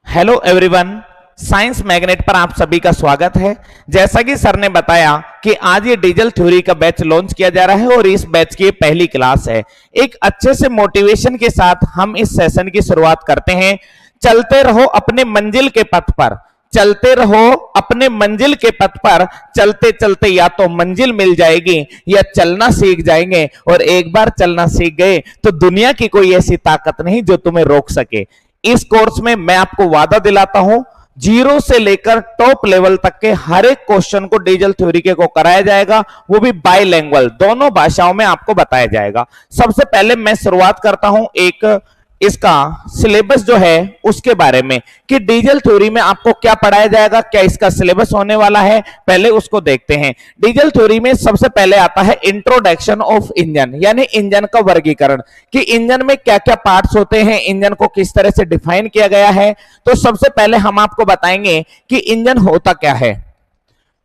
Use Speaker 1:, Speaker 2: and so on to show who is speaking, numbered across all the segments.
Speaker 1: Hello everyone. Science magnet पर आप सभी का स्वागत है। जैसा कि सर ने बताया कि आज ये डीजल थ्योरी का बैच लॉन्च किया जा रहा है और इस बैच की पहली क्लास है। एक अच्छे से मोटिवेशन के साथ हम इस सेशन की शुरुआत करते हैं। चलते रहो अपने मंजिल के पथ पर, चलते रहो अपने मंजिल के पथ पर, चलते चलते या तो मंजिल मिल जाएगी या चलना सीख जाएंगे। और एक बार चलना सीख गए तो दुनिया की कोई ऐसी ताकत नहीं जो तुम्हें रोक सके। इस कोर्स में मैं आपको वादा दिलाता हूं, जीरो से लेकर टॉप लेवल तक के हर एक क्वेश्चन को डीजल थ्योरी के को कराया जाएगा, वो भी बाइलिंगुअल, दोनों भाषाओं में आपको बताया जाएगा। सबसे पहले मैं शुरुआत करता हूं एक इसका सिलेबस जो है उसके बारे में कि डीजल थ्योरी में आपको क्या पढ़ाया जाएगा, क्या इसका सिलेबस होने वाला है, पहले उसको देखते हैं। डीजल थ्योरी में सबसे पहले आता है इंट्रोडक्शन ऑफ इंजन, यानी इंजन का वर्गीकरण कि इंजन में क्या क्या पार्ट्स होते हैं, इंजन को किस तरह से डिफाइन किया गया है। तो सबसे पहले हम आपको बताएंगे कि इंजन होता क्या है।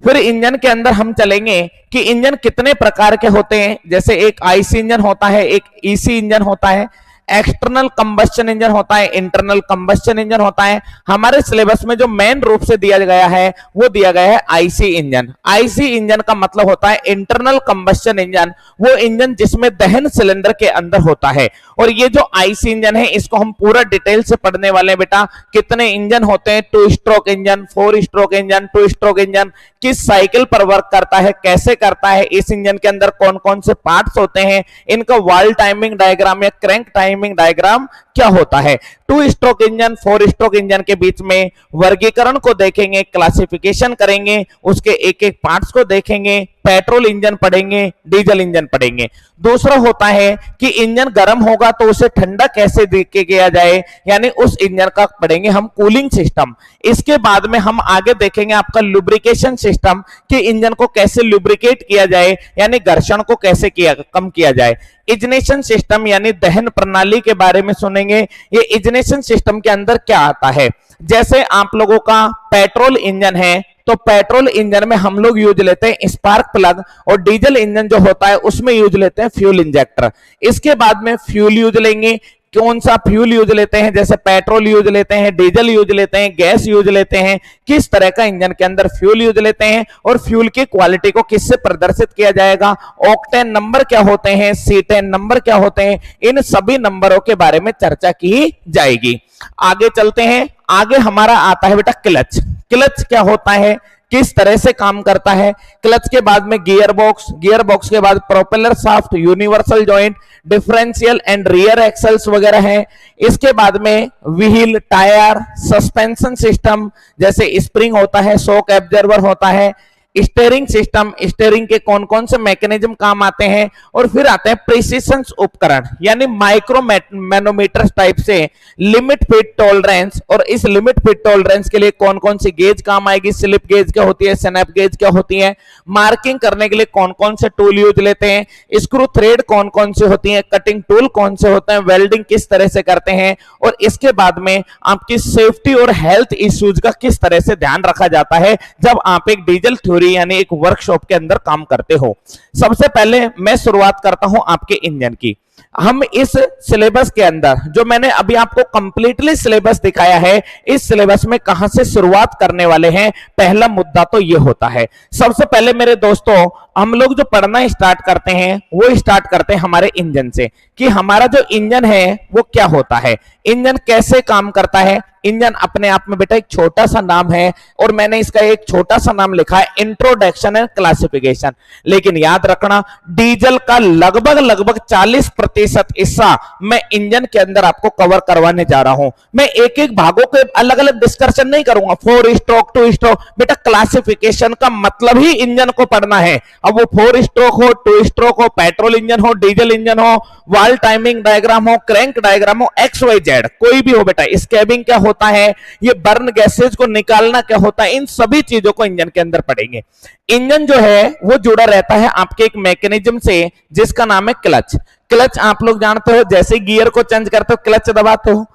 Speaker 1: फिर इंजन के अंदर हम चलेंगे कि इंजन कितने प्रकार के होते हैं, जैसे एक आईसी इंजन होता है, एक ईसी इंजन होता है, एक्सटर्नल कंबस्शन इंजन होता है, इंटरनल कंबस्शन इंजन होता है। हमारे सिलेबस में जो मेन रूप से दिया गया है वो दिया गया है आईसी इंजन। आईसी इंजन का मतलब होता है इंटरनल कंबस्शन इंजन, वो इंजन जिसमें दहन सिलेंडर के अंदर होता है। और ये जो आईसी इंजन है इसको हम पूरा डिटेल से पढ़ने वाले हैं बेटा। कितने इंजन होते हैं, 2 stroke engine, 4 stroke engine, 2 stroke engine किस साइकिल पर वर्क करता है, कैसे करता है, इस इंजन के अंदर कौन कौन से पार्ट्स होते हैं, इनका वाल्व टाइमिंग डायग्राम या क्रैंक टाइमिंग डायग्राम क्या होता है। 2 स्ट्रोक इंजन 4 स्ट्रोक इंजन के बीच में वर्गीकरण को देखेंगे, क्लासिफिकेशन करेंगे, उसके एक एक पार्ट्स को देखेंगे, पेट्रोल इंजन पढ़ेंगे, डीजल इंजन पढ़ेंगे। दूसरा होता है कि इंजन गर्म होगा तो उसे ठंडा कैसे किया जाए, यानी उस इंजन का पढ़ेंगे हम कूलिंग सिस्टम। इसके बाद में हम आगे देखेंगे आपका लुब्रिकेशन सिस्टम कि इंजन को कैसे लुब्रिकेट किया जाए, यानी घर्षण को कैसे कम किया जाए। इग्निशन सिस्टम यानी दहन प्रणाली के बारे में सुनेंगे। ये इग्निशन सिस्टम के अंदर क्या आता है, जैसे आप लोगों का पेट्रोल इंजन है तो पेट्रोल इंजन में हम लोग यूज लेते हैं स्पार्क प्लग, और डीजल इंजन जो होता है उसमें यूज लेते हैं फ्यूल इंजेक्टर। इसके बाद में फ्यूल यूज लेंगे, कौन सा फ्यूल यूज लेते हैं, जैसे पेट्रोल यूज लेते हैं, डीजल यूज लेते हैं, गैस यूज लेते हैं, किस तरह का इंजन के अंदर फ्यूल यूज लेते हैं और फ्यूल की क्वालिटी को किससे प्रदर्शित किया जाएगा, ऑक्टेन नंबर क्या होते हैं, सीटेन नंबर क्या होते हैं, इन सभी नंबरों के बारे में चर्चा की जाएगी। आगे चलते हैं। आगे हमारा आता है बेटा क्लच। क्लच क्या होता है, किस तरह से काम करता है। क्लच के बाद में गियर बॉक्स के बाद propeller shaft, universal joint, differential and rear axles वगैरह हैं। इसके बाद में व्हील, टायर, सस्पेंशन सिस्टम जैसे स्प्रिंग होता है, शॉक एब्जॉर्बर होता है, स्टीयरिंग सिस्टम, स्टीयरिंग के कौन कौन से मैकेनिज्म काम आते हैं। और फिर आते हैं प्रिसिशन उपकरण, यानी माइक्रो मैनोमीटर टाइप से लिमिट फिट टॉलरेंस, और इस लिमिट फिट टॉलरेंस के लिए कौन कौन सी गेज काम आएगी, स्लिप गेज क्या होती है, स्नैप गेज क्या होती है, मार्किंग करने के लिए कौन कौन से टूल यूज लेते हैं, स्क्रू थ्रेड कौन कौन से होती है, कटिंग टूल कौन से होते हैं, वेल्डिंग किस तरह से करते हैं, और इसके बाद में आपकी सेफ्टी और हेल्थ इश्यूज का किस तरह से ध्यान रखा जाता है जब आप एक डीजल थ्योरी यानी एक वर्कशॉप के अंदर काम करते हो। सबसे पहले मैं शुरुआत करता हूं आपके इंजन की। हम इस सिलेबस के अंदर जो मैंने अभी आपको कंप्लीटली सिलेबस दिखाया है, इस सिलेबस में कहां से शुरुआत करने वाले हैं, पहला मुद्दा तो यह होता है। सबसे पहले मेरे दोस्तों हम लोग जो पढ़ना स्टार्ट करते हैं वो स्टार्ट करते हैं हमारे इंजन से कि हमारा जो इंजन है वो क्या होता है, इंजन कैसे काम करता है। इंजन अपने आप में बेटा एक छोटा सा नाम है और मैंने इसका एक छोटा सा नाम लिखा है इंट्रोडक्शन एंड क्लासिफिकेशन। लेकिन याद रखना डीजल का लगभग 40% हिस्सा मैं इंजन के अंदर आपको कवर करवाने जा रहा हूं। मैं एक एक भागों के अलग अलग डिस्कशन नहीं करूंगा, 4 स्ट्रोक 2 स्ट्रोक, बेटा क्लासिफिकेशन का मतलब ही इंजन को पढ़ना है। अब वो 4 स्ट्रोक हो, 2 स्ट्रोक हो, पेट्रोल इंजन हो, डीजल इंजन हो, वाल्व टाइमिंग डायग्राम हो, क्रैंक डायग्राम हो, XYZ कोई भी हो बेटा, स्कैबिंग क्या होता है, ये बर्न गैसेज को निकालना क्या होता है, इन सभी चीजों को इंजन के अंदर पढ़ेंगे। इंजन जो है वो जुड़ा रहता है आपके एक मैकेनिज्म से जिसका नाम है क्लच। क्लच आप लोग जानते हो, जैसे गियर को चेंज करते हो क्लच दबाते हो।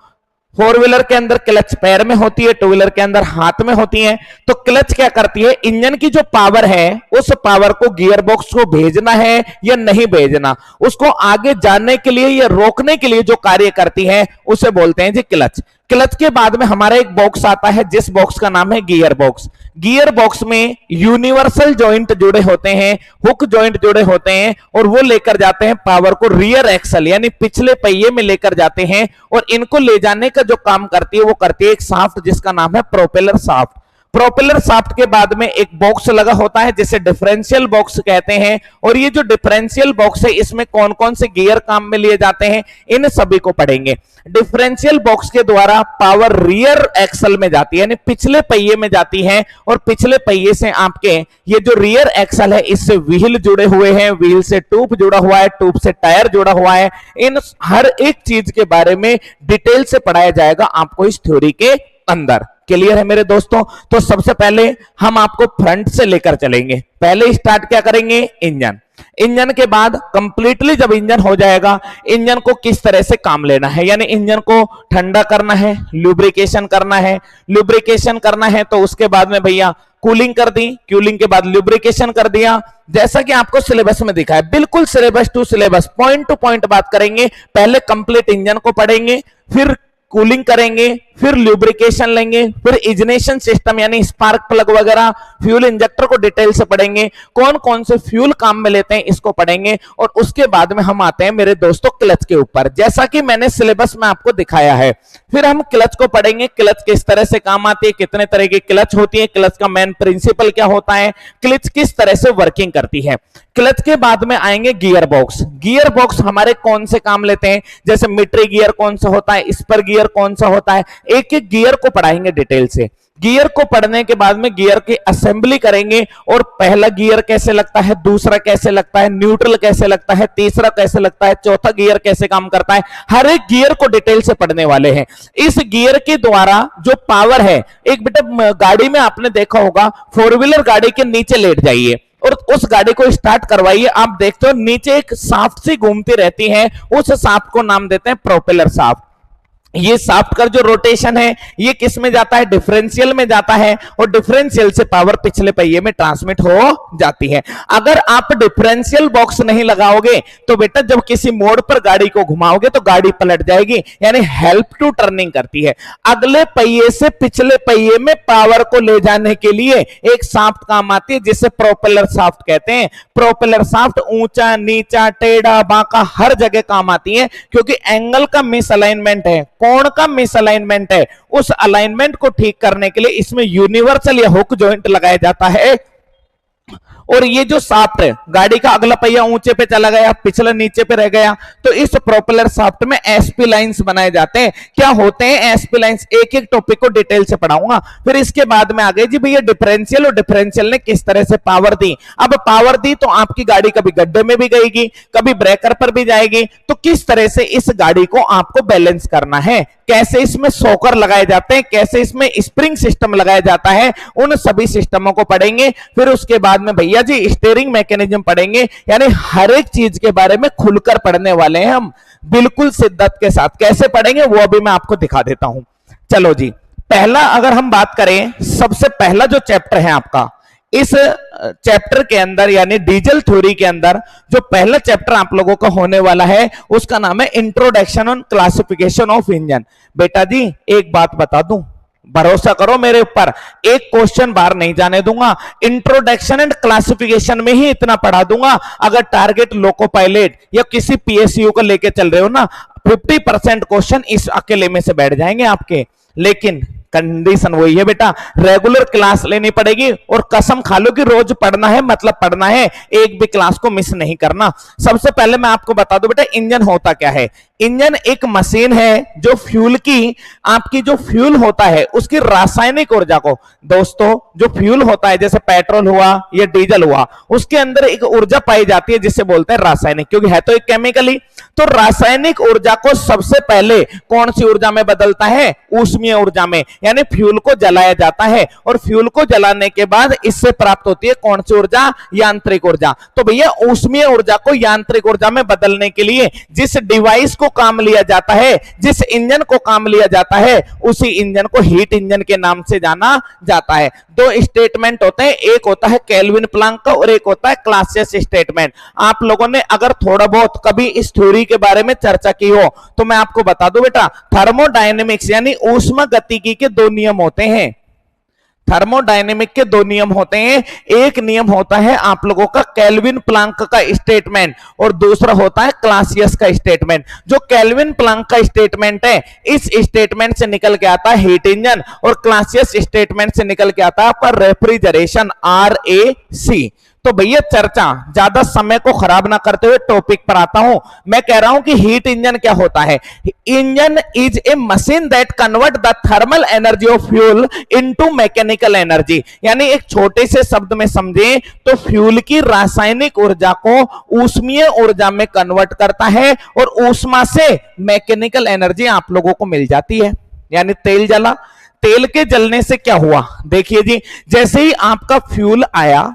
Speaker 1: 4 व्हीलर के अंदर क्लच पैर में होती है, 2 व्हीलर के अंदर हाथ में होती है। तो क्लच क्या करती है, इंजन की जो पावर है उस पावर को गियर बॉक्स को भेजना है या नहीं भेजना, उसको आगे जाने के लिए या रोकने के लिए जो कार्य करती है उसे बोलते हैं जी क्लच। क्लच के बाद में हमारा एक बॉक्स आता है जिस बॉक्स का नाम है गियर बॉक्स। गियर बॉक्स में यूनिवर्सल जॉइंट जुड़े होते हैं, हुक जॉइंट जुड़े होते हैं और वो लेकर जाते हैं पावर को रियर एक्सल यानी पिछले पहिए में लेकर जाते हैं और इनको ले जाने का जो काम करती है वो करती है एक शाफ्ट जिसका नाम है प्रोपेलर शाफ्ट। प्रोपेलर शाफ्ट के बाद में एक बॉक्स लगा होता है जिसे डिफरेंशियल बॉक्स कहते हैं और ये जो डिफरेंशियल बॉक्स है इसमें कौन कौन से गियर काम में लिए जाते हैं इन सभी को पढ़ेंगे। डिफरेंशियल बॉक्स के द्वारा पावर रियर एक्सल में जाती है यानी पिछले पहिए में जाती है और पिछले पहिए से आपके ये जो रियर एक्सल है इससे व्हील जुड़े हुए हैं, व्हील से ट्यूब जुड़ा हुआ है, ट्यूब से टायर जुड़ा हुआ है। इन हर एक चीज के बारे में डिटेल से पढ़ाया जाएगा आपको इस थ्योरी के अंदर। क्लियर है मेरे दोस्तों? तो सबसे पहले हम आपको फ्रंट से लेकर चलेंगे। पहले स्टार्ट क्या करेंगे? इंजन। इंजन के बाद कंप्लीटली जब इंजन हो जाएगा, इंजन को किस तरह से काम लेना है, यानी इंजन को ठंडा करना है, लुब्रिकेशन करना है। लुब्रिकेशन करना है तो उसके बाद में भैया कूलिंग कर दी, कूलिंग के बाद लुब्रिकेशन कर दिया, जैसा कि आपको सिलेबस में दिखा है। बिल्कुल syllabus to syllabus, point to point बात करेंगे। पहले कंप्लीट इंजन को पढ़ेंगे, फिर कूलिंग करेंगे, फिर लुब्रिकेशन लेंगे, फिर इग्निशन सिस्टम यानी स्पार्क प्लग वगैरह, फ्यूल इंजेक्टर को डिटेल से पढ़ेंगे, कौन कौन से फ्यूल काम में लेते हैं इसको पढ़ेंगे और उसके बाद में हम आते हैं मेरे दोस्तों क्लच के ऊपर, जैसा कि मैंने सिलेबस में आपको दिखाया है। फिर हम क्लच को पढ़ेंगे, क्लच किस तरह से काम आती है, कितने तरह की क्लच होती है, क्लच का मेन प्रिंसिपल क्या होता है, क्लच किस तरह से वर्किंग करती है। क्लच के बाद में आएंगे गियर बॉक्स। गियर बॉक्स हमारे कौन से काम लेते हैं, जैसे मिट्री गियर कौन सा होता है, स्पर गियर कौन सा होता है, एक एक गियर को पढ़ाएंगे डिटेल से। गियर को पढ़ने के बाद में गियर की असेंबली करेंगे और पहला गियर कैसे लगता है, दूसरा कैसे लगता है, न्यूट्रल कैसे लगता है, तीसरा कैसे लगता है, चौथा गियर कैसे काम करता है, हर एक गियर को डिटेल से पढ़ने वाले हैं। इस गियर के द्वारा जो पावर है, एक बेटा गाड़ी में आपने देखा होगा, फोर व्हीलर गाड़ी के नीचे लेट जाइए और उस गाड़ी को स्टार्ट करवाइए, आप देखते हो नीचे एक शाफ्ट सी घूमती रहती है, उस शाफ्ट को नाम देते हैं प्रोपेलर शाफ्ट। ये शाफ्ट का जो रोटेशन है ये किस में जाता है, डिफरेंशियल में जाता है और डिफरेंशियल से पावर पिछले पहिए में ट्रांसमिट हो जाती है। अगर आप डिफरेंशियल बॉक्स नहीं लगाओगे तो बेटा जब किसी मोड़ पर गाड़ी को घुमाओगे तो गाड़ी पलट जाएगी, यानी हेल्प टू टर्निंग करती है। अगले पहिए से पिछले पहिए में पावर को ले जाने के लिए एक शाफ्ट काम आती है जिसे प्रोपेलर शाफ्ट कहते हैं। प्रोपेलर शाफ्ट ऊंचा नीचा टेढ़ा बांका हर जगह काम आती है, क्योंकि एंगल का मिसअलाइनमेंट है, कोण का मिसअलाइनमेंट है, उस अलाइनमेंट को ठीक करने के लिए इसमें यूनिवर्सल या हुक जॉइंट लगाया जाता है। और ये जो शाफ्ट है, गाड़ी का अगला पहिया ऊंचे पे चला गया, पिछला नीचे पे रह गया, तो इस प्रोपेलर शाफ्ट में एसपी लाइंस बनाए जाते हैं। क्या होते हैं एसपी लाइंस, एक एक टॉपिक को डिटेल से पढ़ाऊंगा। फिर इसके बाद में आगे जी भैया डिफरेंशियल, और डिफरेंशियल ने किस तरह से पावर दी। अब पावर दी तो आपकी गाड़ी कभी गड्ढे में भी गएगी, कभी ब्रेकर पर भी जाएगी, तो किस तरह से इस गाड़ी को आपको बैलेंस करना है, कैसे इसमें शॉकर लगाए जाते हैं, कैसे इसमें स्प्रिंग सिस्टम लगाया जाता है, उन सभी सिस्टमों को पढ़ेंगे। फिर उसके बाद में भैया जी स्टीयरिंग मैकेनिज्म पढ़ेंगे, यानी हर एक चीज के बारे में खुलकर पढ़ने वाले हैं हम, बिल्कुल शिद्दत के साथ। कैसे पढ़ेंगे वो अभी मैं आपको दिखा देता हूं। चलो जी, पहला अगर हम बात करें, सबसे पहला जो चैप्टर है आपका इस चैप्टर के अंदर यानी डीजल थ्योरी के अंदर जो पहला चैप्टर आप लोगों का होने वाला है उसका नाम है introduction on classification of engine. बेटा जी एक बात बता दूं, भरोसा करो मेरे ऊपर, एक क्वेश्चन बाहर नहीं जाने दूंगा। इंट्रोडक्शन एंड क्लासिफिकेशन में ही इतना पढ़ा दूंगा। अगर टारगेट लोको पायलट या किसी पीएसयू को लेके चल रहे हो ना, 50% क्वेश्चन इस अकेले में से बैठ जाएंगे आपके। लेकिन कंडीशन वही है बेटा, रेगुलर क्लास लेनी पड़ेगी और कसम खा लो कि रोज पढ़ना है, मतलब पढ़ना है, एक भी क्लास को मिस नहीं करना। सबसे पहले मैं आपको बता दूं बेटा इंजन होता क्या है। इंजन एक मशीन है जो फ्यूल की, आपकी जो फ्यूल होता है उसकी रासायनिक ऊर्जा को, दोस्तों जो फ्यूल होता है जैसे पेट्रोल हुआ या डीजल हुआ, उसके अंदर एक ऊर्जा पाई जाती है जिसे बोलते हैं रासायनिक, क्योंकि है तो एक केमिकली। तो रासायनिक ऊर्जा को सबसे पहले कौन सी ऊर्जा में बदलता है, ऊष्मीय ऊर्जा में, यानी फ्यूल को जलाया जाता है और फ्यूल को जलाने के बाद इससे प्राप्त होती है कौन सी ऊर्जा? यांत्रिक ऊर्जा। तो भैया ऊष्मीय ऊर्जा को यांत्रिक ऊर्जा में बदलने के लिए जिस डिवाइस को काम लिया जाता है, जिस इंजन को काम लिया जाता है, उसी इंजन को हीट इंजन के नाम से जाना जाता है। दो स्टेटमेंट होते हैं, एक होता है केल्विन प्लैंक का और एक होता है क्लासियस स्टेटमेंट। आप लोगों ने अगर थोड़ा बहुत कभी इस थ्योरी के बारे में चर्चा की हो तो मैं आपको बता दूं बेटा, थर्मोडायनेमिक्स यानी ऊष्मागतिकी के दो नियम होते हैं। थर्मोडायनेमिक के दो नियम होते हैं, एक नियम होता है आप लोगों का केल्विन प्लैंक का स्टेटमेंट और दूसरा होता है क्लासियस का स्टेटमेंट। जो केल्विन प्लैंक का स्टेटमेंट है, इस स्टेटमेंट से निकल के आता है हीट इंजन और क्लासियस स्टेटमेंट से निकल के आता है आपका रेफ्रिजरेशन, RAC। तो भैया चर्चा ज्यादा समय को खराब ना करते हुए टॉपिक पर आता हूं। मैं कह रहा हूं कि हीट इंजन क्या होता है? Engine is a machine that convert the thermal energy of fuel into mechanical energy. यानी एक छोटे से शब्द में समझें तो फ्यूल की रासायनिक ऊर्जा को ऊष्मीय ऊर्जा में कन्वर्ट करता है और ऊष्मा से मैकेनिकल एनर्जी आप लोगों को मिल जाती है। यानी तेल जला, तेल के जलने से क्या हुआ? देखिए जी, जैसे ही आपका फ्यूल आया,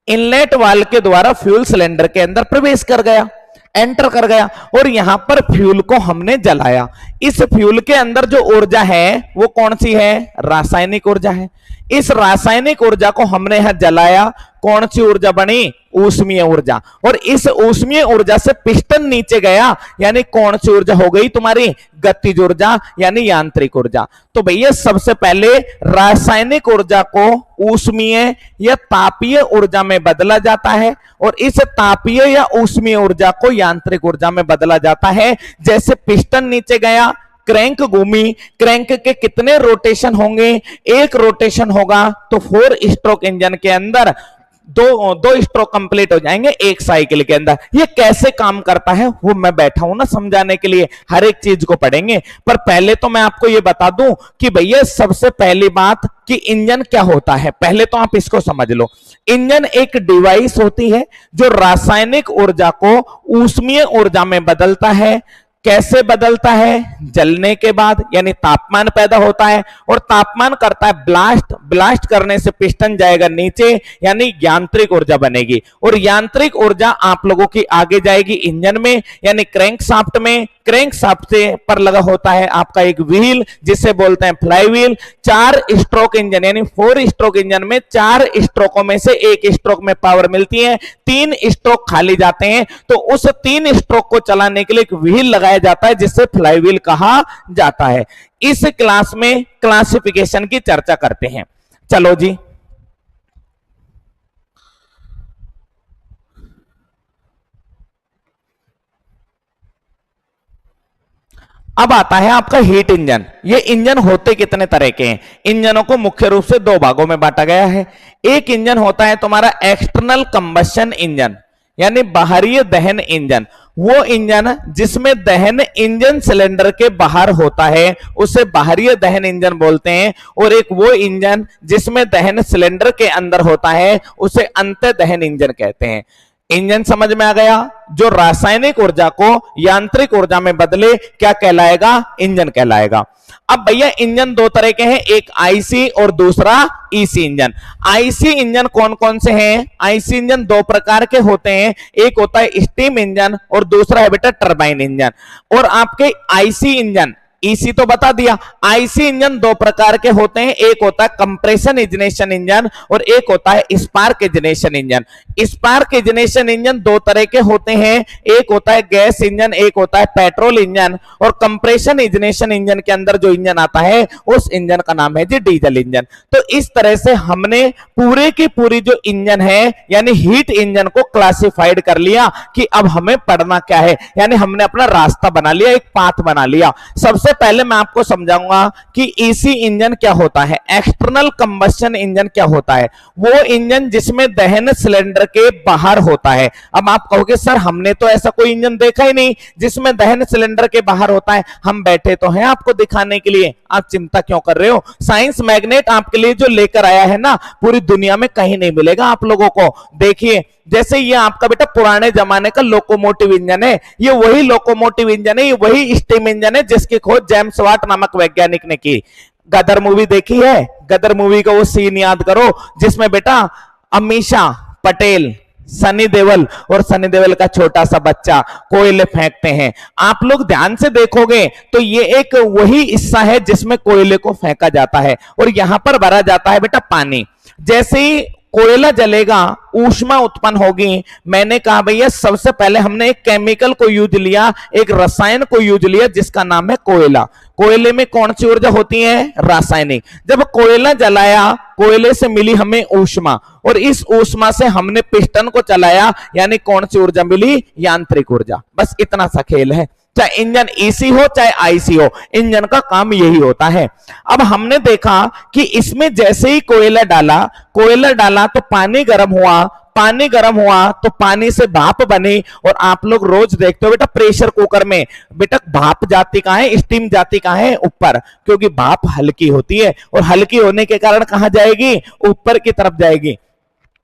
Speaker 1: इनलेट वाल्व के द्वारा फ्यूल सिलेंडर के अंदर प्रवेश कर गया, एंटर कर गया और यहां पर फ्यूल को हमने जलाया। इस फ्यूल के अंदर जो ऊर्जा है वो कौन सी है? रासायनिक ऊर्जा है। इस रासायनिक ऊर्जा को हमने यहां जलाया, कौन सी ऊर्जा बनी? ऊष्मीय ऊर्जा। और इस ऊष्मीय ऊर्जा से पिस्टन नीचे गया, यानी कौन सी ऊर्जा हो गई तुम्हारी? गतिज ऊर्जा यानी यांत्रिक ऊर्जा। तो भैया सबसे पहले रासायनिक ऊर्जा को ऊष्मीय या तापीय ऊर्जा में बदला जाता है और इस तापीय या ऊष्मीय ऊर्जा को यांत्रिक ऊर्जा में बदला जाता है। जैसे पिस्टन नीचे गया, क्रैंक घूमी, क्रैंक के कितने रोटेशन होंगे? एक रोटेशन होगा तो 4 स्ट्रोक इंजन के अंदर दो स्ट्रोक कंप्लीट हो जाएंगे एक साइकिल के अंदर। ये कैसे काम करता है वो मैं बैठा हूं ना समझाने के लिए, हर एक चीज को पढ़ेंगे। पर पहले तो मैं आपको ये बता दूं कि भैया सबसे पहली बात कि इंजन क्या होता है, पहले तो आप इसको समझ लो। इंजन एक डिवाइस होती है जो रासायनिक ऊर्जा को ऊष्मीय ऊर्जा में बदलता है। कैसे बदलता है? जलने के बाद, यानी तापमान पैदा होता है और तापमान करता है ब्लास्ट। ब्लास्ट करने से पिस्टन जाएगा नीचे, यानी यांत्रिक ऊर्जा बनेगी और यांत्रिक ऊर्जा आप लोगों की आगे जाएगी इंजन में, यानी क्रैंक शाफ्ट में। क्रैंक शाफ्ट से पर लगा होता है आपका एक व्हील जिसे बोलते हैं फ्लाई व्हील। 4 स्ट्रोक इंजन यानी 4 स्ट्रोक इंजन में 4 स्ट्रोकों में से एक स्ट्रोक में पावर मिलती है, 3 स्ट्रोक खाली जाते हैं। तो उस 3 स्ट्रोक को चलाने के लिए एक व्हील लगाया जाता है जिससे फ्लाई व्हील कहा जाता है। इस क्लास में क्लासिफिकेशन की चर्चा करते हैं। चलो जी, अब आता है आपका हीट इंजन। ये इंजन होते कितने तरह के हैं? इंजनों को मुख्य रूप से 2 भागों में बांटा गया है। एक इंजन होता है तुम्हारा एक्सटर्नल कंबशन इंजन यानी बाहरी दहन इंजन। वो इंजन जिसमें दहन इंजन सिलेंडर के बाहर होता है उसे बाहरी दहन इंजन बोलते हैं। और एक वो इंजन जिसमें दहन सिलेंडर के अंदर होता है उसे अंतः दहन इंजन कहते हैं। इंजन समझ में आ गया? जो रासायनिक ऊर्जा को यांत्रिक ऊर्जा में बदले क्या कहलाएगा? इंजन कहलाएगा। अब भैया इंजन 2 तरह के हैं, एक आईसी और दूसरा ईसी इंजन। आईसी इंजन कौन कौन से हैं? आईसी इंजन 2 प्रकार के होते हैं, एक होता है स्टीम इंजन और दूसरा है बेटा टरबाइन इंजन। और आपके आईसी इंजन, ईसी तो बता दिया, आईसी इंजन 2 प्रकार के होते हैं, एक होता है कंप्रेशन इग्निशन इंजन और एक होता है spark ignition engine. Spark ignition engine 2 तरह के होते हैं, एक होता है गैस इंजन, एक होता है पेट्रोल इंजन। और कंप्रेशन इग्निशन इंजन के अंदर जो इंजन आता है उस इंजन का नाम है जी डीजल इंजन। तो इस तरह से हमने पूरे की पूरी जो इंजन है यानी हीट इंजन को क्लासिफाइड कर लिया कि अब हमें पढ़ना क्या है, यानी हमने अपना रास्ता बना लिया, एक पाथ बना लिया। सबसे पहले मैं आपको समझाऊंगा कि ईसी इंजन क्या होता है, एक्सटर्नल कंबशन इंजन क्या होता है। वो इंजन जिसमें दहन सिलेंडर के बाहर होता है। अब आप कहोगे सर हमने तो ऐसा कोई इंजन देखा ही नहीं जिसमें दहन सिलेंडर के बाहर होता है। हम बैठे तो हैं आपको दिखाने के लिए, आप चिंता क्यों कर रहे हो? साइंस मैग्नेट आपके लिए जो लेकर आया है ना, पूरी दुनिया में कहीं नहीं मिलेगा आप लोगों को। देखिए जैसे ये आपका बेटा पुराने जमाने का लोकोमोटिव इंजन है, ये वही लोकोमोटिव इंजन है, ये वही स्टीम इंजन है जिसकी खोज जेम्स वाट नामक वैज्ञानिक ने की। गदर मूवी देखी है? गदर मूवी का वो सीन याद करो जिसमें बेटा अमीषा पटेल, सनी देओल और सनी देओल का छोटा सा बच्चा कोयले फेंकते हैं। आप लोग ध्यान से देखोगे तो ये एक वही हिस्सा है जिसमें कोयले को फेंका जाता है और यहां पर भरा जाता है बेटा पानी। जैसे ही कोयला जलेगा ऊष्मा उत्पन्न होगी। मैंने कहा भैया सबसे पहले हमने एक केमिकल को यूज लिया, एक रसायन को यूज लिया जिसका नाम है कोयला। कोयले में कौन सी ऊर्जा होती है? रासायनिक। जब कोयला जलाया, कोयले से मिली हमें ऊष्मा और इस ऊष्मा से हमने पिस्टन को चलाया, यानी कौन सी ऊर्जा मिली? यांत्रिक ऊर्जा। बस इतना सा खेल है। चाहे इंजन एसी हो चाहे आईसी हो, इंजन का काम यही होता है। अब हमने देखा कि इसमें जैसे ही कोयला डाला तो पानी गर्म हुआ, पानी गर्म हुआ तो पानी से भाप बनी। और आप लोग रोज देखते हो बेटा प्रेशर कुकर में बेटा भाप जाती कहां है? स्टीम जाती कहां है? ऊपर, क्योंकि भाप हल्की होती है और हल्की होने के कारण कहां जाएगी? ऊपर की तरफ जाएगी।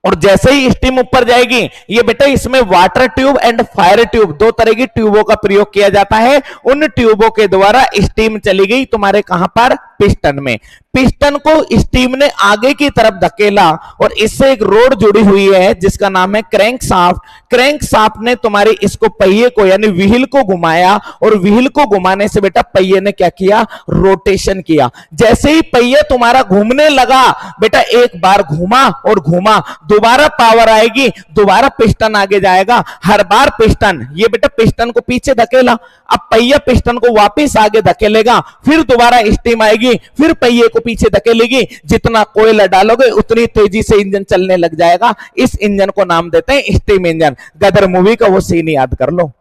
Speaker 1: और जैसे ही स्टीम ऊपर जाएगी, ये बेटा इसमें water tube and fire tube, दो तरह की ट्यूबों का प्रयोग किया जाता है। उन ट्यूबों के द्वारा स्टीम चली गई तुम्हारे कहां पर? पिस्टन में। पिस्टन को स्टीम ने आगे की तरफ धकेला और इससे एक रोड जुड़ी हुई है जिसका नाम है क्रैंक शाफ्ट। क्रैंक शाफ्ट ने तुम्हारे इसको पहिए को यानी व्हील को घुमाया और व्हील को घुमाने से बेटा पहिए ने क्या किया? रोटेशन किया। जैसे ही पहिया तुम्हारा घूमने लगा बेटा, एक बार घूमा और घूमा, दोबारा पावर आएगी, दोबारा पिस्टन आगे जाएगा। हर बार पिस्टन, ये बेटा पिस्टन को पीछे धकेला, अब पहिया पिस्टन को वापस आगे धकेलेगा, फिर दोबारा स्टीम आएगी, फिर पहिए को पीछे धकेलेगी। जितना कोयला डालोगे उतनी तेजी से इंजन चलने लग जाएगा। इस इंजन को नाम देते हैं स्टीम इंजन। गदर मूवी का वो सीन याद कर लो।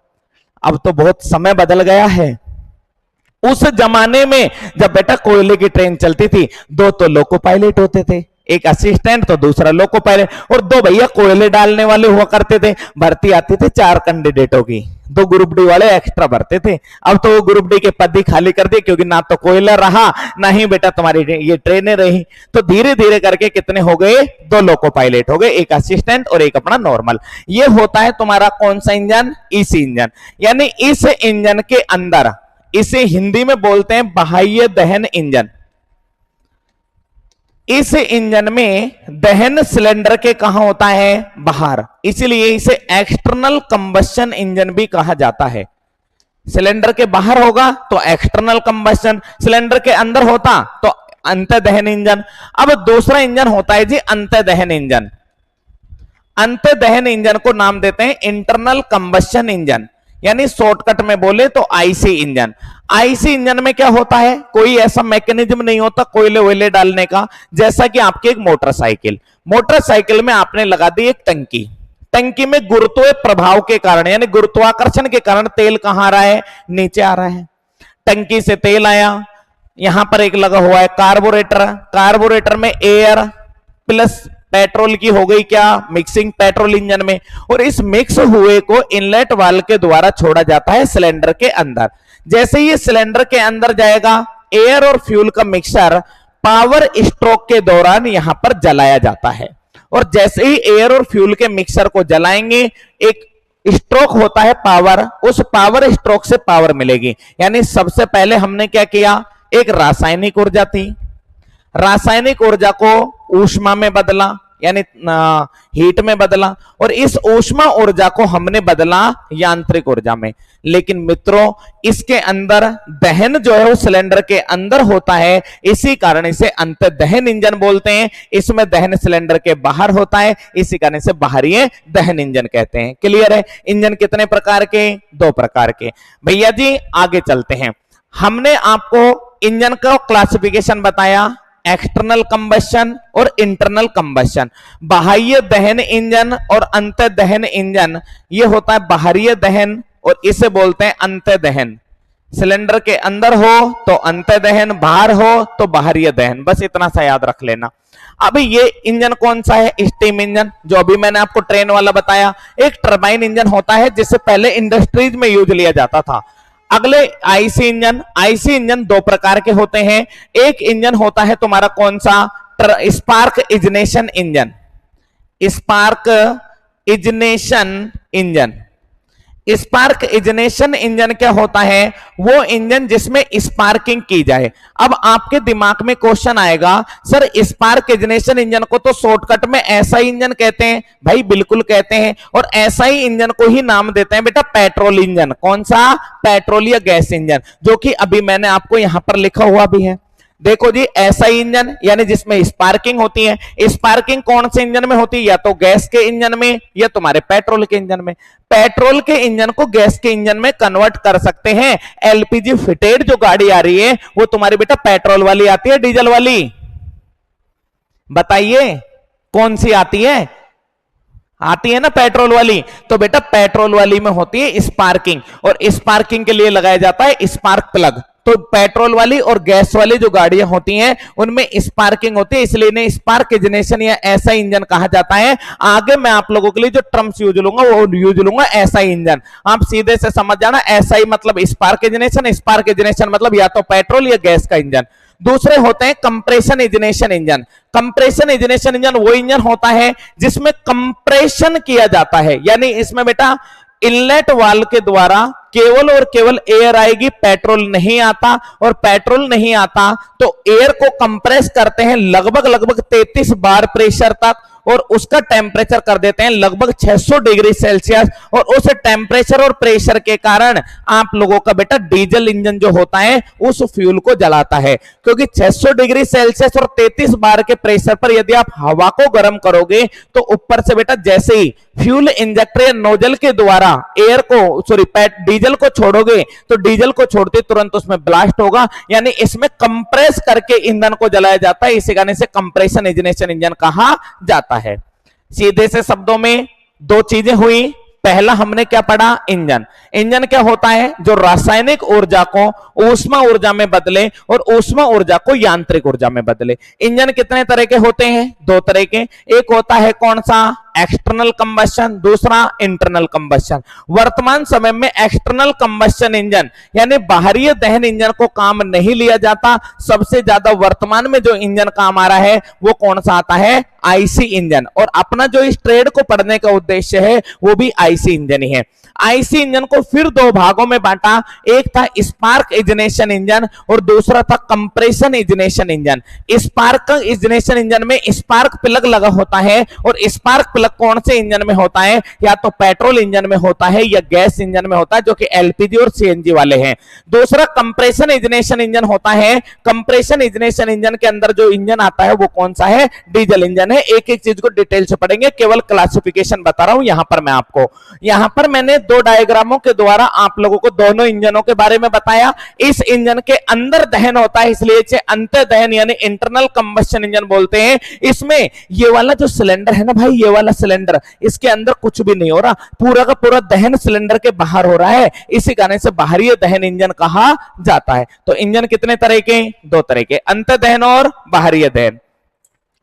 Speaker 1: अब तो बहुत समय बदल गया है। उस जमाने में जब बेटा कोयले की ट्रेन चलती थी, दो तो लोको पायलट होते थे, एक असिस्टेंट तो दूसरा लोको पायलट, और दो भैया कोयले डालने वाले हुआ करते थे। भर्ती आती थी 4 कैंडिडेटों की, 2 ग्रुप डी वाले एक्स्ट्रा भरते थे। अब तो वो ग्रुप डी के पद ही खाली कर दिए, क्योंकि ना तो कोयला रहा ना ही बेटा तुम्हारी ये ट्रेनें रही। तो धीरे धीरे करके कितने हो गए? 2 लोको पायलट हो गए, एक असिस्टेंट और एक अपना नॉर्मल। ये होता है तुम्हारा कौन सा इंजन? इसी इंजन। यानी इस इंजन के अंदर, इसे हिंदी में बोलते हैं बाह्य दहन इंजन। इस इंजन में दहन सिलेंडर के कहां होता है? बाहर, इसलिए इसे एक्सटर्नल कंबशन इंजन भी कहा जाता है। सिलेंडर के बाहर होगा तो एक्सटर्नल कंबशन, सिलेंडर के अंदर होता तो अंतः दहन इंजन। अब दूसरा इंजन होता है जी अंतः दहन इंजन। अंतः दहन इंजन को नाम देते हैं इंटरनल कंबशन इंजन, यानी शॉर्टकट में बोले तो आईसी इंजन। आईसी इंजन में क्या होता है? कोई ऐसा मैकेनिज्म नहीं होता कोयले वोयले डालने का। जैसा कि आपकी एक मोटरसाइकिल में आपने लगा दी एक टंकी, टंकी में गुरुत्व प्रभाव के कारण यानी गुरुत्वाकर्षण के कारण तेल कहां आ रहा है? नीचे आ रहा है। टंकी से तेल आया, यहां पर एक लगा हुआ है कार्बोरेटर, कार्बोरेटर में एयर प्लस पेट्रोल की हो गई क्या? मिक्सिंग पेट्रोल इंजन में, और इस मिक्स हुए को इनलेट वाल्व के द्वारा छोड़ा जाता है सिलेंडर के अंदर। जैसे ही सिलेंडर के अंदर जाएगा, एयर और फ्यूल का मिक्सचर पावर स्ट्रोक के दौरान यहां पर जलाया जाता है। और जैसे ही एयर और फ्यूल के मिक्सचर को जलाएंगे, एक स्ट्रोक होता है पावर, उस पावर स्ट्रोक से पावर मिलेगी। यानी सबसे पहले हमने क्या किया? एक रासायनिक ऊर्जा थी, रासायनिक ऊर्जा को ऊष्मा में बदला यानी हीट में बदला, और इस ऊष्मा ऊर्जा को हमने बदला यांत्रिक ऊर्जा में। लेकिन मित्रों, इसके अंदर दहन जो है वो सिलेंडर के अंदर होता है, इसी कारण इसे अंतः दहन इंजन बोलते हैं। इसमें दहन सिलेंडर के बाहर होता है, इसी कारण इसे बाहरी दहन इंजन कहते हैं। क्लियर है? इंजन कितने प्रकार के? 2 प्रकार के। भैया जी आगे चलते हैं। हमने आपको इंजन का क्लासिफिकेशन बताया, एक्सटर्नल कंबशन और इंटरनल कंबशन। बाह्य दहन इंजन और अंतः दहन इंजन, ये होता है बाहरी दहन और इसे बोलते हैं अंतः दहन। सिलेंडर के अंदर हो तो अंतः दहन, बाहर हो तो बाहरी दहन। बस इतना सा याद रख लेना। अब ये इंजन कौन सा है? स्टीम इंजन, जो अभी मैंने आपको ट्रेन वाला बताया। एक टरबाइन इंजन होता है जिसे पहले इंडस्ट्रीज में यूज लिया जाता था। अगले आईसी इंजन। आईसी इंजन 2 प्रकार के होते हैं। एक इंजन होता है तुम्हारा कौन सा? Spark ignition engine, spark ignition engine. Spark ignition engine क्या होता है? वो इंजन जिसमें स्पार्किंग की जाए। अब आपके दिमाग में क्वेश्चन आएगा, सर स्पार्क इग्निशन इंजन को तो शॉर्टकट में ऐसा इंजन कहते हैं। भाई बिल्कुल कहते हैं, और ऐसा ही इंजन को ही नाम देते हैं बेटा पेट्रोल इंजन। कौन सा? पेट्रोल या गैस इंजन, जो कि अभी मैंने आपको यहां पर लिखा हुआ भी है। देखो जी, ऐसा इंजन यानी जिसमें स्पार्किंग होती है। स्पार्किंग कौन से इंजन में होती है? या तो गैस के इंजन में या तुम्हारे पेट्रोल के इंजन में। पेट्रोल के इंजन को गैस के इंजन में कन्वर्ट कर सकते हैं। एलपीजी फिटेड जो गाड़ी आ रही है वो तुम्हारी बेटा पेट्रोल वाली आती है, डीजल वाली? बताइए कौन सी आती है? आती है ना पेट्रोल वाली। तो बेटा पेट्रोल वाली में होती है स्पार्किंग, और स्पार्किंग के लिए लगाया जाता है स्पार्क प्लग। तो पेट्रोल वाली और गैस वाली जो गाड़ियां होती हैं उनमें स्पार्किंग होती है, इसलिए इन्हें स्पार्क इग्निशन या ऐसा इंजन कहा जाता है। आगे मैं आप लोगों के लिए जो टर्म्स यूज लूंगा वो यूज लूंगा ऐसा इंजन। आप सीधे से समझ जाना, ऐसा ही मतलब स्पार्क इग्निशन, स्पार्क इग्निशन मतलब या तो पेट्रोल या गैस का इंजन। दूसरे होते हैं compression ignition engine. Compression ignition engine वो इंजन होता है जिसमें कंप्रेशन किया जाता है, यानी इसमें बेटा इनलेट वाल्व के द्वारा केवल और केवल एयर आएगी, पेट्रोल नहीं आता। और पेट्रोल नहीं आता तो एयर को कंप्रेस करते हैं लगभग 33 बार प्रेशर तक, और उसका टेम्परेचर कर देते हैं लगभग 600 डिग्री सेल्सियस। और उस टेम्परेचर और प्रेशर के कारण आप लोगों का बेटा डीजल इंजन जो होता है उस फ्यूल को जलाता है, क्योंकि 600 डिग्री सेल्सियस और 33 बार के प्रेशर पर यदि आप हवा को गर्म करोगे तो ऊपर से बेटा जैसे ही फ्यूल इंजेक्टर या नोजल के द्वारा एयर को डीजल को छोड़ोगे तो डीजल को छोड़ते तुरंत उसमें ब्लास्ट होगा, यानी इसमें कंप्रेस करके ईंधन को जलाया जाता है। इसी कारण से कंप्रेशन इग्निशन इंजन कहा जाता है। सीधे से शब्दों में दो चीजें हुई। पहला हमने क्या पढ़ा? इंजन। इंजन क्या होता है? जो रासायनिक ऊर्जा को ऊष्मा ऊर्जा में बदले और ऊष्मा ऊर्जा को यांत्रिक ऊर्जा में बदले। इंजन कितने तरह के होते हैं? दो तरह के। एक होता है कौन सा? एक्सटर्नल कंबस्शन, दूसरा इंटरनल कंबस्शन। वर्तमान समय में एक्सटर्नल कंबस्शन इंजन यानी बाहरी दहन इंजन को काम नहीं लिया जाता। सबसे ज्यादा वर्तमान में जो इंजन काम आ रहा है वो कौन सा आता है? IC engine. और अपना जो इस ट्रेड को पढ़ने का उद्देश्य है वो भी आईसी इंजन ही है। आईसी इंजन को फिर दो भागों में बांटा, एक था स्पार्क इग्निशन इंजन और दूसरा था compression ignition engine. Spark ignition engine में स्पार्क प्लग लगा होता है, और स्पार्क प्लग कौन से इंजन में होता है? या तो पेट्रोल इंजन में होता है या गैस इंजन में होता है, जो कि एलपीजी और सीएनजी वाले हैं। दूसरा कंप्रेशन इग्निशन इंजन होता है। कंप्रेशन इग्निशन इंजन के अंदर जो इंजन आता है वो कौन सा है? डीजल इंजन है। एक एक चीज को डिटेल से पढ़ेंगे, केवल क्लासिफिकेशन बता रहा हूं यहां पर मैं आपको। यहां पर मैंने दो डायग्रामों के द्वारा आप लोगों को दोनों इंजनों के बारे में बताया। इस इंजन के अंदर दहन होता है, इसलिए इसे अंतर दहन यानी इंटरनल कंबस्शन इंजन बोलते हैं। इसमें ये वाला जो सिलेंडर है ना भाई, ये वाला सिलेंडर, इसके अंदर कुछ भी नहीं हो रहा, पूरा का पूरा दहन सिलेंडर के बाहर हो रहा है। इसी कारण से बाहरी दहन इंजन कहा जाता है। तो इंजन कितने तरह के? दो तरह के, अंतर दहन और बाहरी दहन।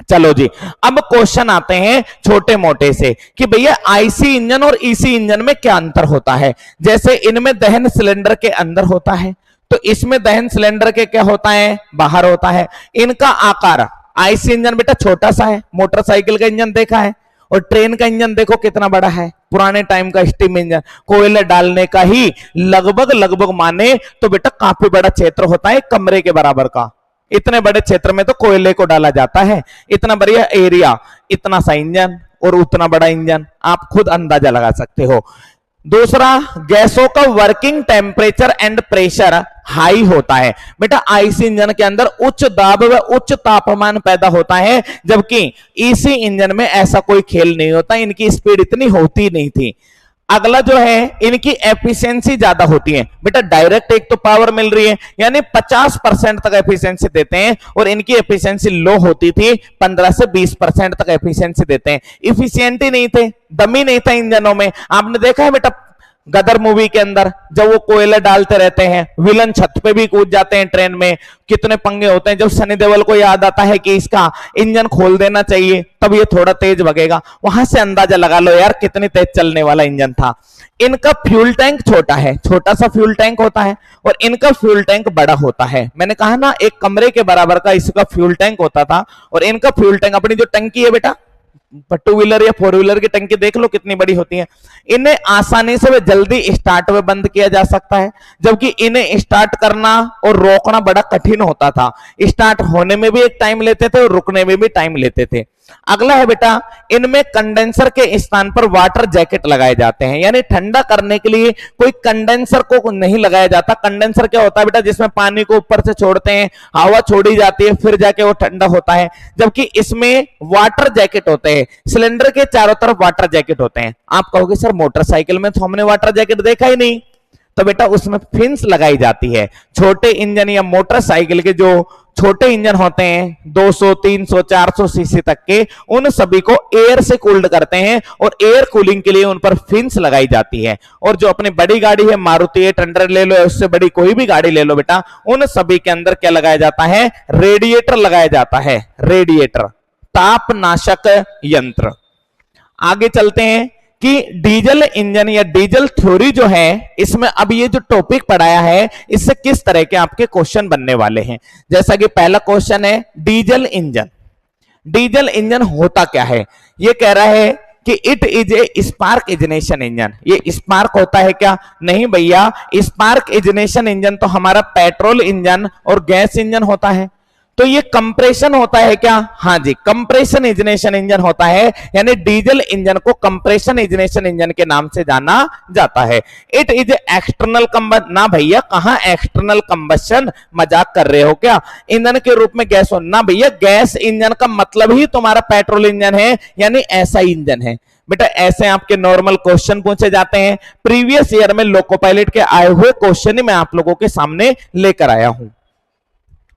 Speaker 1: चलो जी, अब क्वेश्चन आते हैं छोटे मोटे से कि भैया आईसी इंजन और ईसी इंजन में क्या अंतर होता है। जैसे इनमें दहन सिलेंडर के अंदर होता है, तो इसमें दहन सिलेंडर के क्या होता है? बाहर होता है। इनका आकार, आईसी इंजन बेटा छोटा सा है, मोटरसाइकिल का इंजन देखा है, और ट्रेन का इंजन देखो कितना बड़ा है, पुराने टाइम का स्टीम इंजन, कोयले डालने का ही लगभग माने तो बेटा काफी बड़ा क्षेत्र होता है, कमरे के बराबर का। इतने बड़े क्षेत्र में तो कोयले को डाला जाता है। इतना बढ़िया एरिया, इतना सा इंजन और उतना बड़ा इंजन, आप खुद अंदाजा लगा सकते हो। दूसरा, गैसों का working temperature and pressure high होता है। बेटा आईसी इंजन के अंदर उच्च दाब व उच्च तापमान पैदा होता है, जबकि ईसी इंजन में ऐसा कोई खेल नहीं होता, इनकी स्पीड इतनी होती नहीं थी। अगला जो है, इनकी एफिशिएंसी ज्यादा होती है। बेटा डायरेक्ट एक तो पावर मिल रही है, यानी 50% तक एफिशिएंसी देते हैं, और इनकी एफिशिएंसी लो होती थी, 15 से 20% तक एफिशिएंसी देते हैं। इफिशिएंट ही नहीं थे, दम ही नहीं था इंजनों में। आपने देखा है बेटा गदर मूवी के अंदर जब वो कोयले डालते रहते हैं, विलन छत पे भी कूद जाते हैं ट्रेन में, कितने पंगे होते हैं। जब सनी देओल को याद आता है कि इसका इंजन खोल देना चाहिए तब ये थोड़ा तेज भगेगा, वहां से अंदाजा लगा लो यार कितनी तेज चलने वाला इंजन था। इनका फ्यूल टैंक छोटा है, छोटा सा फ्यूल टैंक होता है, और इनका फ्यूल टैंक बड़ा होता है। मैंने कहा ना एक कमरे के बराबर का इसका फ्यूल टैंक होता था, और इनका फ्यूल टैंक, अपनी जो टंकी है बेटा टू व्हीलर या फोर व्हीलर की टंकी देख लो कितनी बड़ी होती है। इन्हें आसानी से वे जल्दी स्टार्ट व बंद किया जा सकता है, जबकि इन्हें स्टार्ट करना और रोकना बड़ा कठिन होता था। स्टार्ट होने में भी एक टाइम लेते थे और रुकने में भी टाइम लेते थे। अगला है बेटा, इनमें कंडेंसर के स्थान पर वाटर जैकेट लगाए जाते हैं, यानी ठंडा करने के लिए कोई कंडेंसर को नहीं लगाया जाता। कंडेंसर क्या होता है बेटा, जिसमें पानी को ऊपर से छोड़ते हैं, हवा छोड़ी जाती है, फिर जाके वो ठंडा होता है, जबकि इसमें वाटर जैकेट होते हैं। सिलेंडर के चारों तरफ वाटर जैकेट होते हैं। आप कहोगे सर मोटरसाइकिल में तो हमने वाटर जैकेट देखा ही नहीं, तो बेटा उसमें फिन्स लगाई जाती है। छोटे इंजन या मोटरसाइकिल के जो छोटे इंजन होते हैं 200, 300, 400 सीसी तक के, उन सभी को एयर से कूल्ड करते हैं और एयर कूलिंग के लिए उन पर फिन्स लगाई जाती है। और जो अपनी बड़ी गाड़ी है, मारुति 800 ले लो या उससे बड़ी कोई भी गाड़ी ले लो बेटा, उन सभी के अंदर क्या लगाया जाता है, रेडिएटर लगाया जाता है। रेडिएटर, तापनाशक यंत्र। आगे चलते हैं कि डीजल इंजन या डीजल थ्योरी जो है, इसमें अब ये जो टॉपिक पढ़ाया है इससे किस तरह के आपके क्वेश्चन बनने वाले हैं। जैसा कि पहला क्वेश्चन है डीजल इंजन। डीजल इंजन होता क्या है, ये कह रहा है कि it is a spark ignition engine. ये स्पार्क होता है क्या, नहीं भैया, स्पार्क इग्निशन इंजन तो हमारा पेट्रोल इंजन और गैस इंजन होता है। तो ये कंप्रेशन होता है क्या, हाँ जी, कंप्रेशन इग्निशन इंजन होता है, यानी डीजल इंजन को कंप्रेशन इग्निशन इंजन के नाम से जाना जाता है। इट इज एक्सटर्नल कंबशन, ना भैया कहां एक्सटर्नल कंबशन, मजाक कर रहे हो क्या, ईंधन के रूप में गैस हो, ना भैया गैस इंजन का मतलब ही तुम्हारा पेट्रोल इंजन है, यानी ऐसा इंजन है। बेटा ऐसे आपके नॉर्मल क्वेश्चन पूछे जाते हैं। प्रीवियस ईयर में लोको पायलट के आए हुए क्वेश्चन ही मैं आप लोगों के सामने लेकर आया हूं।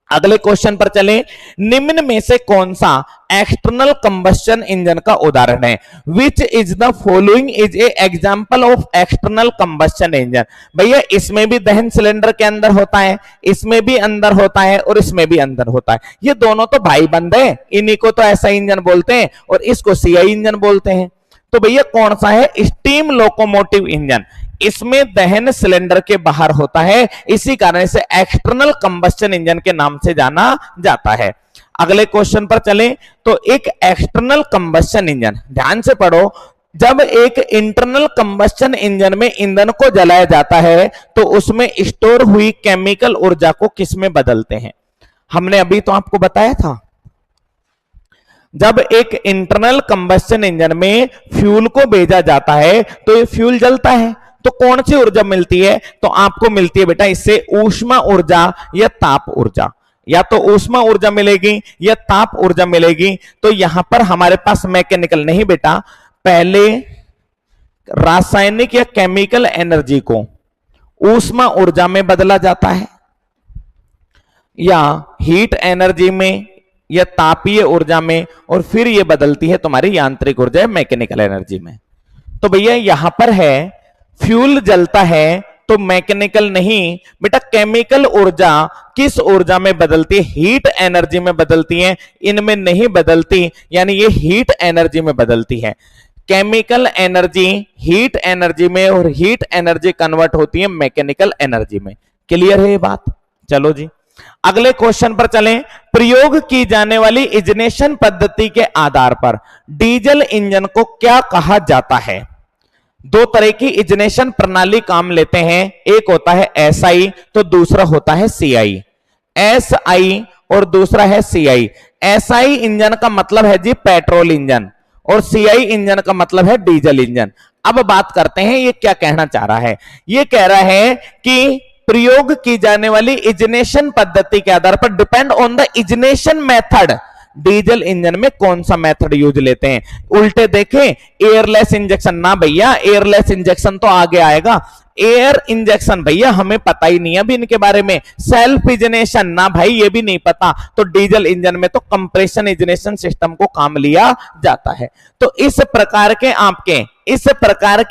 Speaker 1: अगले क्वेश्चन पर चलें, निम्न में से कौन सा एक्सटर्नल कंबस्शन इंजन का उदाहरण है, which is the following is a example of external combustion engine. भैया इसमें भी दहन सिलेंडर के अंदर होता है, इसमें भी अंदर होता है और इसमें भी अंदर होता है। ये दोनों तो भाई बंद है, इन्हीं को तो ऐसा इंजन बोलते हैं और इसको सीआई इंजन बोलते हैं। तो भैया कौन सा है, स्टीम लोकोमोटिव इंजन। इसमें दहन सिलेंडर के बाहर होता है, इसी कारण से एक्सटर्नल कंबस्शन इंजन के नाम से जाना जाता है। अगले क्वेश्चन पर चलें, तो एक एक्सटर्नल कंबस्शन इंजन, ध्यान से पढ़ो, जब एक इंटरनल कंबस्शन इंजन में ईंधन को जलाया जाता है तो उसमें स्टोर हुई केमिकल ऊर्जा को किस में बदलते हैं। हमने अभी तो आपको बताया था, जब एक इंटरनल कंबस्शन इंजन में फ्यूल को भेजा जाता है तो ये फ्यूल जलता है, तो कौन सी ऊर्जा मिलती है, तो आपको मिलती है बेटा इससे ऊष्मा ऊर्जा या ताप ऊर्जा। या तो ऊष्मा ऊर्जा मिलेगी या ताप ऊर्जा मिलेगी। तो यहां पर हमारे पास मैकेनिकल नहीं बेटा, पहले रासायनिक या केमिकल एनर्जी को ऊष्मा ऊर्जा में बदला जाता है या हीट एनर्जी में या तापीय ऊर्जा में, और फिर ये बदलती है तुम्हारी यांत्रिक ऊर्जा या मैकेनिकल एनर्जी में। तो भैया यहां पर है फ्यूल जलता है तो मैकेनिकल नहीं बेटा, केमिकल ऊर्जा किस ऊर्जा में बदलती है, हीट एनर्जी में बदलती है, इनमें नहीं बदलती, यानी ये हीट एनर्जी में बदलती है। केमिकल एनर्जी हीट एनर्जी में और हीट एनर्जी कन्वर्ट होती है मैकेनिकल एनर्जी में। क्लियर है ये बात, चलो जी अगले क्वेश्चन पर चलें। प्रयोग की जाने वाली इग्निशन पद्धति के आधार पर डीजल इंजन को क्या कहा जाता है। दो तरह की इग्निशन प्रणाली काम लेते हैं, एक होता है एसआई तो दूसरा होता है सीआई। एसआई और दूसरा है सीआई। एसआई इंजन का मतलब है जी पेट्रोल इंजन और सीआई इंजन का मतलब है डीजल इंजन। अब बात करते हैं ये क्या कहना चाह रहा है। ये कह रहा है कि प्रयोग की जाने वाली इग्निशन पद्धति के आधार पर depend on the ignition method, diesel engine में कौन सा मेथड यूज लेते हैं। उल्टे देखें, एयरलेस इंजेक्शन, ना भैया एयरलेस इंजेक्शन तो आगे आएगा, एयर इंजेक्शन भैया हमें पता ही नहीं अभी इनके बारे में। सेल्फ इग्निशन, ना भाई ये भी नहीं पता। तो डीजल इंजन में तो कंप्रेशन इग्निशन सिस्टम को काम लिया जाता है। तो इस प्रकार के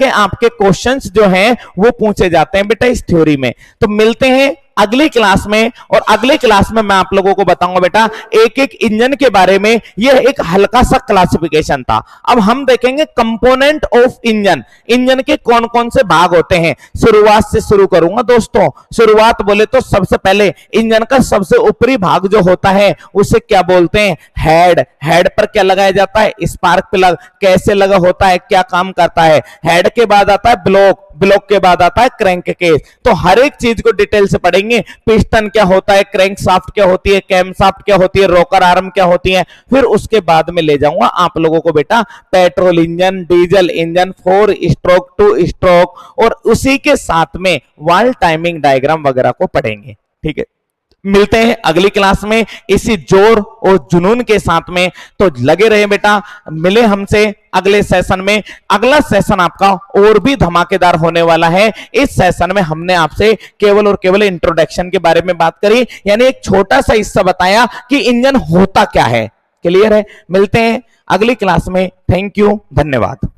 Speaker 1: आपके क्वेश्चंस जो हैं वो पूछे जाते हैं बेटा इस थ्योरी में। तो मिलते हैं अगली क्लास में, और अगले क्लास में मैं आप लोगों को बताऊंगा बेटा एक एक इंजन के बारे में। यह एक हल्का सा क्लासिफिकेशन था। अब हम देखेंगे कंपोनेंट ऑफ इंजन, इंजन के कौन कौन से भाग होते हैं। शुरुआत से शुरू करूंगा दोस्तों। शुरुआत बोले तो सबसे पहले इंजन का सबसे ऊपरी भाग जो होता है उसे क्या बोलते हैं, हेड। हेड पर क्या लगाया जाता है, स्पार्क प्लग। कैसे लगा होता है, क्या काम करता है। हेड के बाद आता है ब्लॉक, ब्लॉक के बाद आता है क्रैंक केस। तो हर एक चीज को डिटेल से पढ़ेंगे। पिस्टन क्या होता है, क्रैंक शाफ्ट क्या होती है, कैम शाफ्ट क्या होती है, रोकर आर्म क्या होती है। फिर उसके बाद में ले जाऊंगा आप लोगों को बेटा petrol engine, diesel engine, 4 stroke, 2 stroke, और उसी के साथ में वाल्व टाइमिंग डायग्राम वगैरह को पढ़ेंगे। ठीक है, मिलते हैं अगली क्लास में इसी जोर और जुनून के साथ में। तो लगे रहे बेटा, मिले हमसे अगले सेशन में। अगला सेशन आपका और भी धमाकेदार होने वाला है। इस सेशन में हमने आपसे केवल और केवल इंट्रोडक्शन के बारे में बात करी, यानी एक छोटा सा हिस्सा बताया कि इंजन होता क्या है। क्लियर है? मिलते हैं अगली क्लास में। थैंक यू, धन्यवाद।